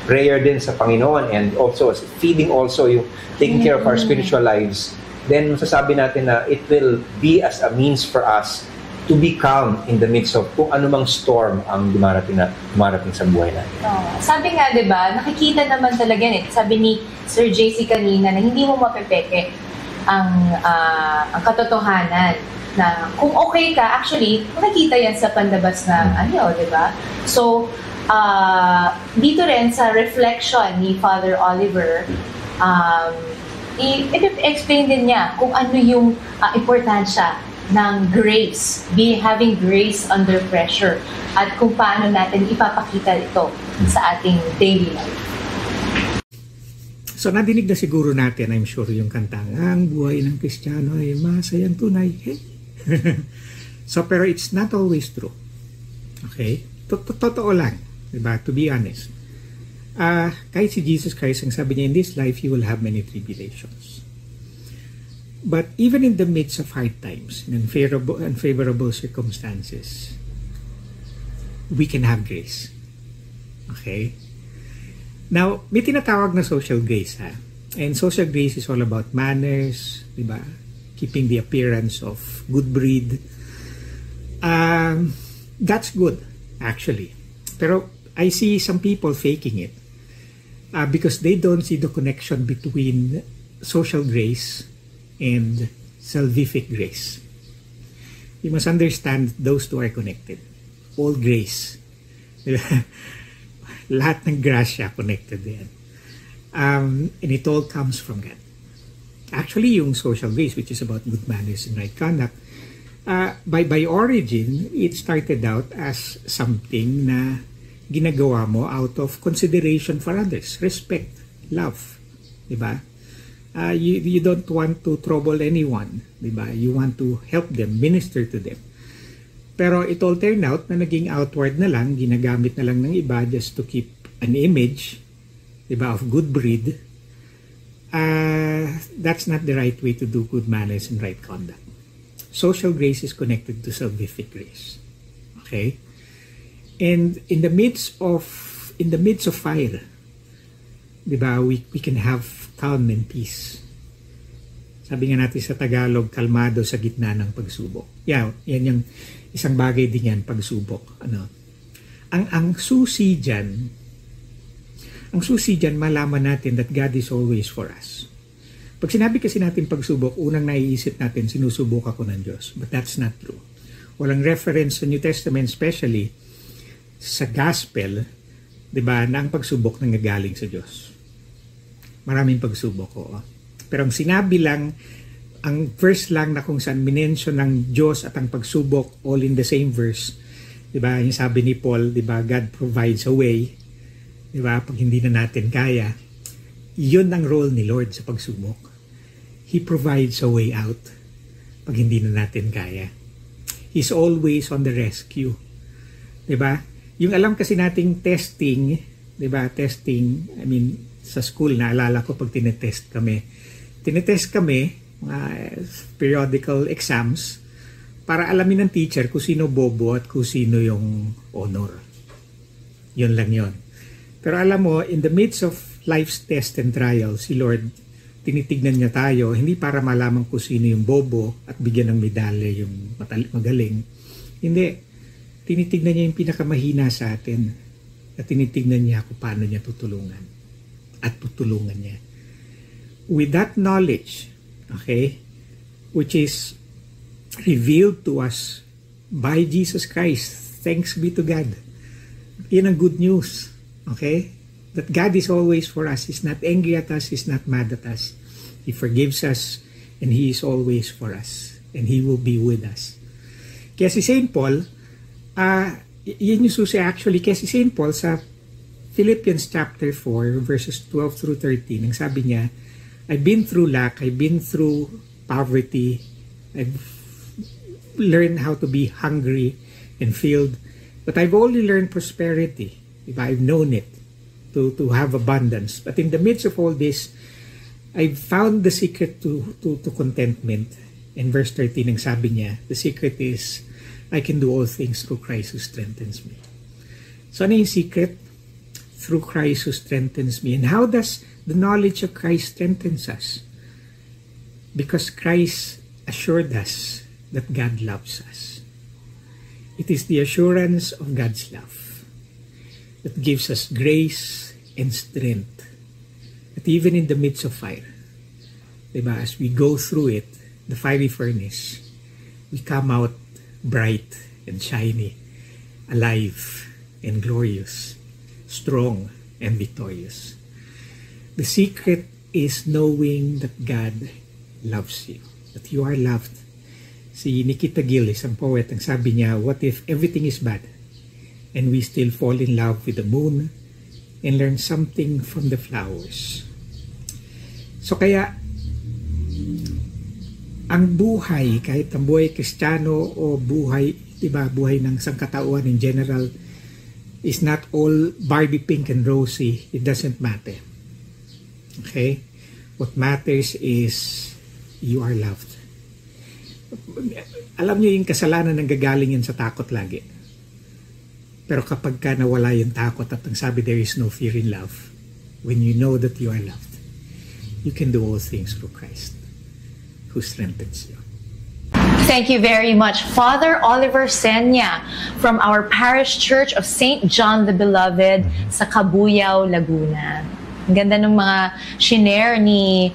prayer din sa Panginoon and also feeding also yung taking care of our spiritual lives, then masasabi natin na it will be as a means for us to be calm in the midst of kung anumang storm ang dumarating sa buhay natin. Sabi nga, di ba, nakikita naman talaga yan. Sabi ni Sir JC kanina na hindi mo mapepeke ang katotohanan na kung okay ka, actually, makikita yan sa pandabas ng di ba? So, dito rin sa reflection ni Father Oliver, i-explain din niya kung ano yung importansya ng grace, having grace under pressure, at kung paano natin ipapakita ito sa ating daily life. So nadinig na siguro natin, I'm sure, yung kantang, ang buhay ng Kristiyano ay masayang tunay. Hey. So pero it's not always true. Okay? Totoo lang. Diba? To be honest. Kahit si Jesus Christ, ang sabi niya, in this life, you will have many tribulations. But even in the midst of hard times, in unfavorable circumstances, we can have grace. Okay? Now, may tinatawag na social grace, ha? And social grace is all about manners, diba? Keeping the appearance of good breed. That's good, actually. Pero I see some people faking it because they don't see the connection between social grace and salvific grace. You must understand those two are connected. All grace. Lahat ng grasya connected yan. And it all comes from God. Actually, yung social grace, which is about good manners and right conduct, by origin, it started out as something na ginagawa mo out of consideration for others, respect, love, diba? You don't want to trouble anyone, diba? You want to help them, minister to them. Pero it all turned out na naging outward na lang, ginagamit na lang ng iba just to keep an image, diba, of good breed. That's not the right way to do good manners and right conduct. Social grace is connected to salvific grace. Okay? And in the midst of fire, diba, we can have calm and peace. Sabi nga natin sa Tagalog, kalmado sa gitna ng pagsubok. Yan yung isang bagay din yan, pagsubok. Ang susi dyan, malaman natin that God is always for us. Pag sinabi kasi natin pagsubok, unang naiisip natin, sinusubok ako ng Diyos. But that's not true. Walang reference sa New Testament, especially sa Gospel, diba, na ang pagsubok nanggagaling sa Diyos. Maraming pagsubok, oo. Pero ang sinabi lang, ang verse lang na kung saan minention ng Diyos at ang pagsubok all in the same verse, diba, yung sabi ni Paul, diba, God provides a way, diba, pag hindi na natin kaya, yun ang role ni Lord sa pagsubok. He provides a way out pag hindi na natin kaya. He's always on the rescue. Diba? Yung alam kasi nating testing, diba, testing, I mean, sa school, naalala ko pag tinetest kami, periodical exams, para alamin ng teacher kung sino bobo at kung sino yung honor. Yun lang yun. Pero alam mo, in the midst of life's test and trial, si Lord, tinitignan niya tayo, hindi para malaman kung sino yung bobo at bigyan ng medalya yung magaling. Hindi. Tinitignan niya yung pinakamahina sa atin at tinitignan niya kung paano niya tutulungan at tutulungan niya. With that knowledge, okay, which is revealed to us by Jesus Christ, thanks be to God. Yan ang good news, okay? That God is always for us. He's not angry at us. He's not mad at us. He forgives us and He is always for us. And He will be with us. Kaya si St. Paul, yun yung susi actually, kaya si St. Paul sa Philippians chapter 4, verses 12 through 13, ang sabi niya, I've been through lack, I've been through poverty, I've learned how to be hungry and filled, but I've only learned prosperity. I've known it. To have abundance. But in the midst of all this, I found the secret to contentment. In verse 13, ang sabi niya, the secret is, I can do all things through Christ who strengthens me. So ano yung secret? Through Christ who strengthens me. And how does the knowledge of Christ strengthens us? Because Christ assured us that God loves us. It is the assurance of God's love that gives us grace and strength. That even in the midst of fire, diba, as we go through it, the fiery furnace, we come out bright and shiny, alive and glorious strong, and victorious. The secret is knowing that God loves you, that you are loved. Si Nikita Gill, isang poet, ang sabi niya, what if everything is bad and we still fall in love with the moon and learn something from the flowers? So kaya, ang buhay, kahit ang buhay Kristiyano o buhay, diba, buhay ng sangkatauhan in general, is not all Barbie pink and rosy. It doesn't matter. Okay? What matters is you are loved. Alam niyo yung kasalanan ng gagaling yan sa takot lagi. Pero kapag ka nawala yung takot at ang sabi there is no fear in love, when you know that you are loved, you can do all things through Christ who strengthens you. Thank you very much, Father Oliver Senya from our Parish Church of St. John the Beloved sa Cabuyao, Laguna. Ang ganda ng mga shinare ni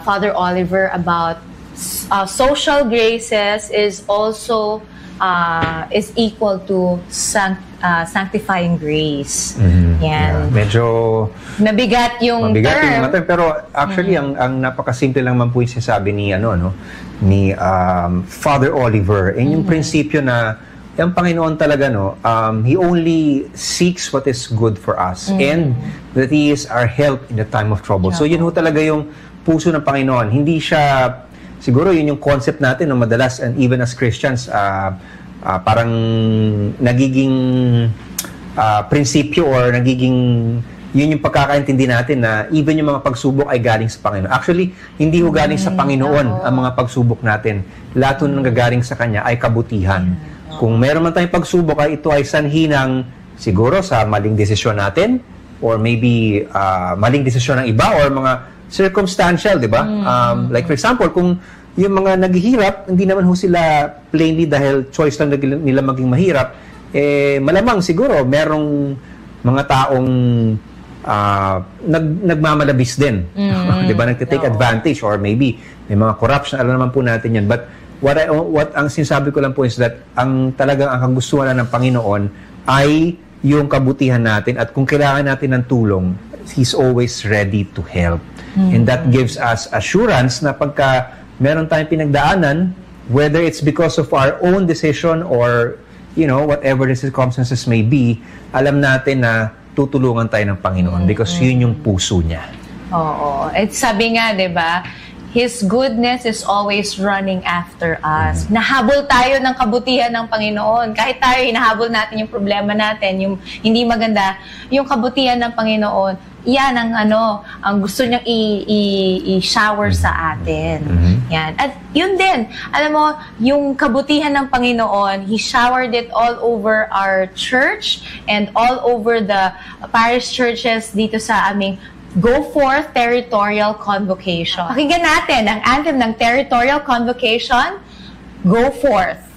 Father Oliver about social graces is also is equal to sanctifying grace. Yan. Yeah, medyo mabigat yung term. Pero actually ang napakasimple lang man po yung sinasabi ni ni Father Oliver. Yung prinsipyo na yung Panginoon talaga He only seeks what is good for us and that He is our help in the time of trouble. So yun ho talaga yung puso ng Panginoon. Hindi siya, siguro yun yung concept natin madalas, and even as Christians parang nagiging prinsipyo or nagiging yun yung pagkakaintindi natin na even yung mga pagsubok ay galing sa Panginoon. Actually, hindi ho galing sa Panginoon ang mga pagsubok natin. Lahat ng gagaling sa Kanya ay kabutihan. Kung meron man tayong pagsubok, ay ito ay sanhi ng siguro sa maling desisyon natin or maybe maling desisyon ng iba or mga circumstantial, di ba? Like for example, kung yung mga naghihirap, hindi naman ho sila plainly dahil choice lang nila maging mahirap, malamang siguro merong mga taong nagmamalabis din. Diba? Nagtitake advantage or maybe may mga corruption. Alam naman po natin yan. But what ang sinasabi ko lang po is that ang talagang ang kagustuhan ng Panginoon ay yung kabutihan natin at kung kailangan natin ng tulong, He's always ready to help. And that gives us assurance na pagka meron tayong pinagdaanan, whether it's because of our own decision or whatever the circumstances may be, alam natin na tutulungan tayo ng Panginoon because yun yung puso niya. Oo. At sabi nga, di ba, His goodness is always running after us. Nahabol tayo ng kabutihan ng Panginoon. Kahit tayo, hinahabol natin yung problema natin, yung hindi maganda, yung kabutihan ng Panginoon, yan ang gusto niyang i-shower sa atin. Yan. At yun din, alam mo, yung kabutihan ng Panginoon, He showered it all over our church and all over the parish churches dito sa aming Go Forth Territorial Convocation. Pakinggan natin ang anthem ng Territorial Convocation, Go Forth.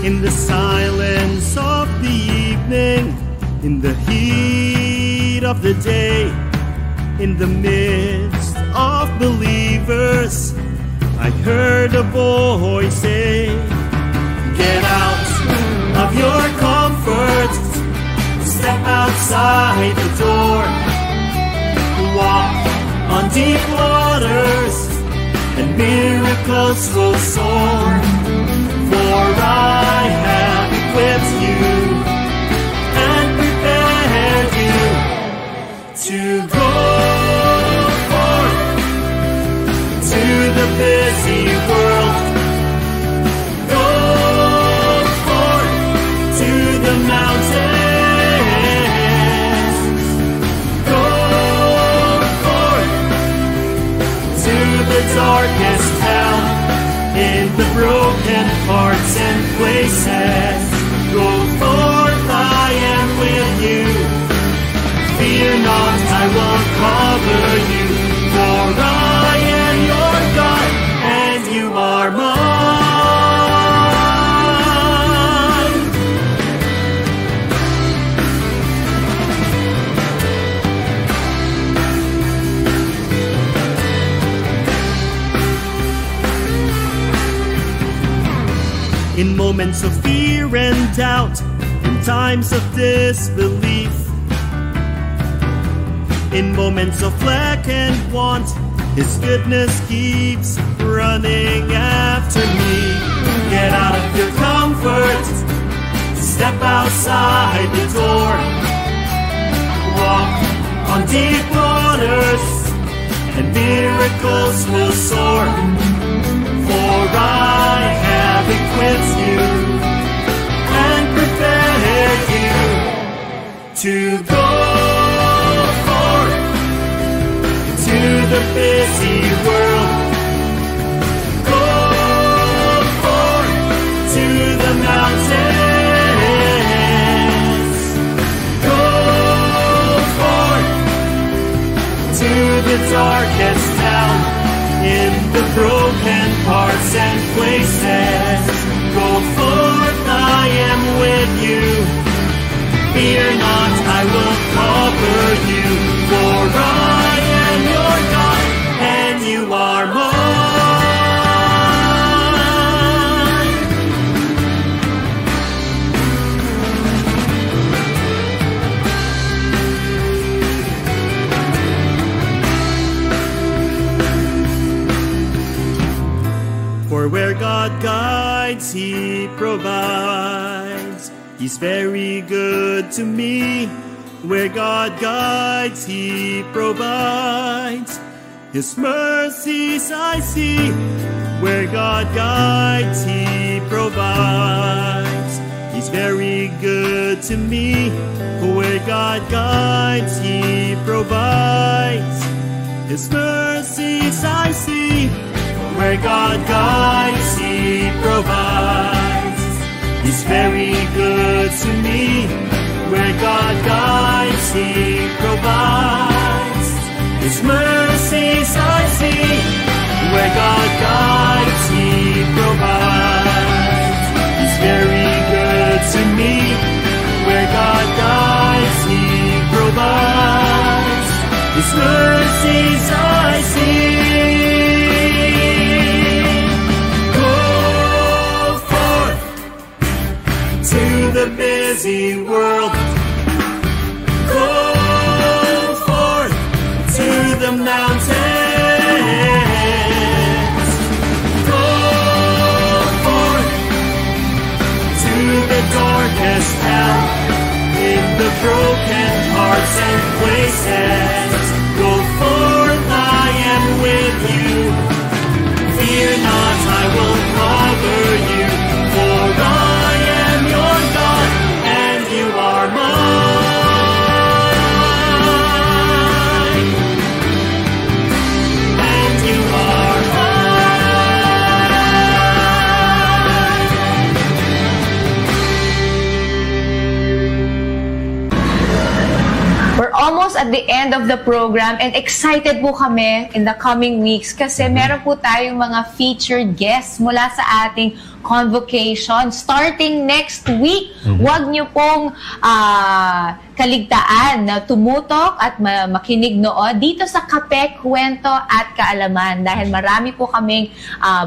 In the silence of the evening, in the heat of the day, in the midst of believers, I heard a voice say, get out of your comfort, step outside the door, walk on deep waters, and miracles will soar. For I have equipped you and prepared you to go forth to the busy world. Go forth to the mountains. Go forth to the darkest town. In the broken hearts and places, go forth, I am with you. Fear not, I will cover you, for I am your God, and you are mine. In moments of fear and doubt, in times of disbelief, in moments of lack and want, His goodness keeps running after me. Get out of your comfort, step outside the door, walk on deep waters, and miracles will soar. For I have equipped you and prepared you to go forth to the busy world. Go forth to the mountains. Go forth to the darkest town, in the broken parts and places. Go forth, I am with you. Fear not, I will cover you. For I am your God, and you are mine. For where God guides, He provides. He's very good to me. Where God guides, He provides. His mercies I see. Where God guides, He provides. He's very good to me. Where God guides, He provides. His mercies I see. Where God guides, He provides. He's very good to me. Where God guides, He provides. His mercies I see. Where God guides, He provides. He's very good to me. Where God guides, He provides. His mercies I see. To the busy world, go forth to the mountains, go forth to the darkest town, in the broken hearts and places. Go forth, I am with you. Fear not, I will cover you. For I am your God, and you are mine. And you are mine. We're almost at the end of the program, and excited po kami in the coming weeks kasi meron po tayong mga featured guests mula sa ating convocation starting next week. Huwag niyo pong kaligtaan na tumutok at makinig noon dito sa Kape, Kwento at Kaalaman dahil marami po kaming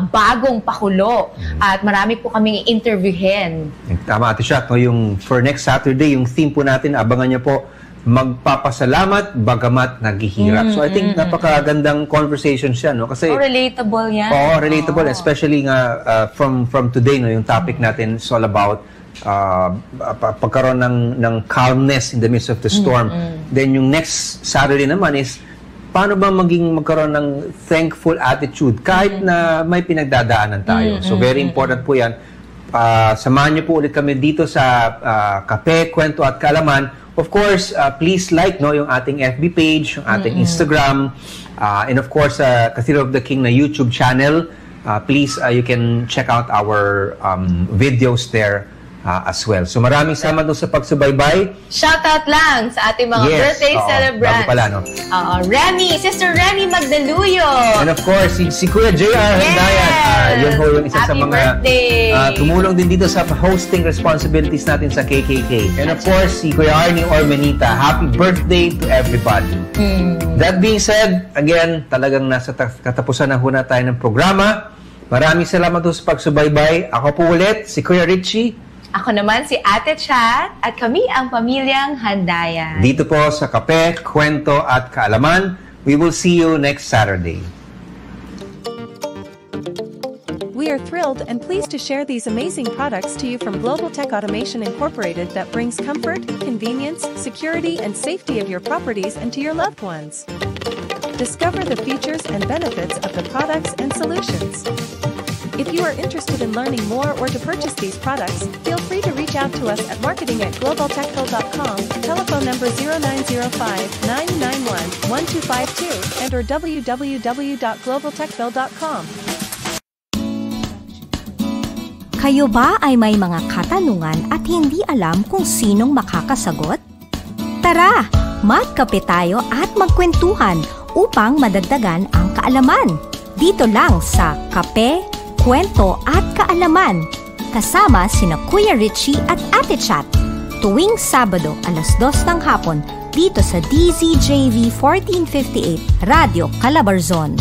bagong pakulo at marami po kaming interviewin. Tama, Ate Shak, no? Yung for next Saturday, yung theme po natin, abangan niyo po, magpapasalamat bagamat naghihirap. So I think napakagandang conversation siya, no? Kasi relatable yan. Relatable, especially nga from today, no, yung topic natin is all about pagkaroon ng calmness in the midst of the storm. Then yung next Saturday naman is paano ba magkaroon ng thankful attitude kahit na may pinagdadaanan tayo. So very important po yan. Samahan niyo po ulit kami dito sa Kape, Kwento at Kaalaman. Of course, please like yung ating FB page, yung ating Instagram, and of course, Cathedral of the King na YouTube channel. Please, you can check out our videos there as well. So maraming salamat doon sa pagsubaybay. Shoutout lang sa ating mga birthday celebrants. Bago pala, no? Remy, Sister Remy Magdaluyo. And of course, si Kuya JR Handayat. Yun ho yung isa sa mga tumulong din dito sa hosting responsibilities natin sa KKK. And of course, si Kuya Arnie Ormenita. Happy birthday to everybody. That being said, again, talagang nasa katapusan na ho na tayo ng programa. Maraming salamat po sa pagsubaybay. Ako po ulit, si Kuya Richie. Ako naman si Ate Chat at kami ang Pamilyang Handayan. Dito po sa Kape, Kwento at Kaalaman. We will see you next Saturday. We are thrilled and pleased to share these amazing products to you from Global Tech Automation Incorporated that brings comfort, convenience, security, and safety of your properties and to your loved ones. Discover the features and benefits of the products and solutions. If you are interested in learning more or to purchase these products, feel free to reach out to us at marketing@globaltechville.com, telephone number 0905-991-1252, and or www.globaltechville.com. Kayo ba ay may mga katanungan at hindi alam kung sinong makakasagot? Tara, magkape tayo at magkwentuhan upang madagdagan ang kaalaman. Dito lang sa Kape, Kwento at Kaalaman. Kasama sina Kuya Richie at Ate Chat. Tuwing Sabado, 2:00 ng hapon, dito sa DZJV 1458, Radio Calabarzon.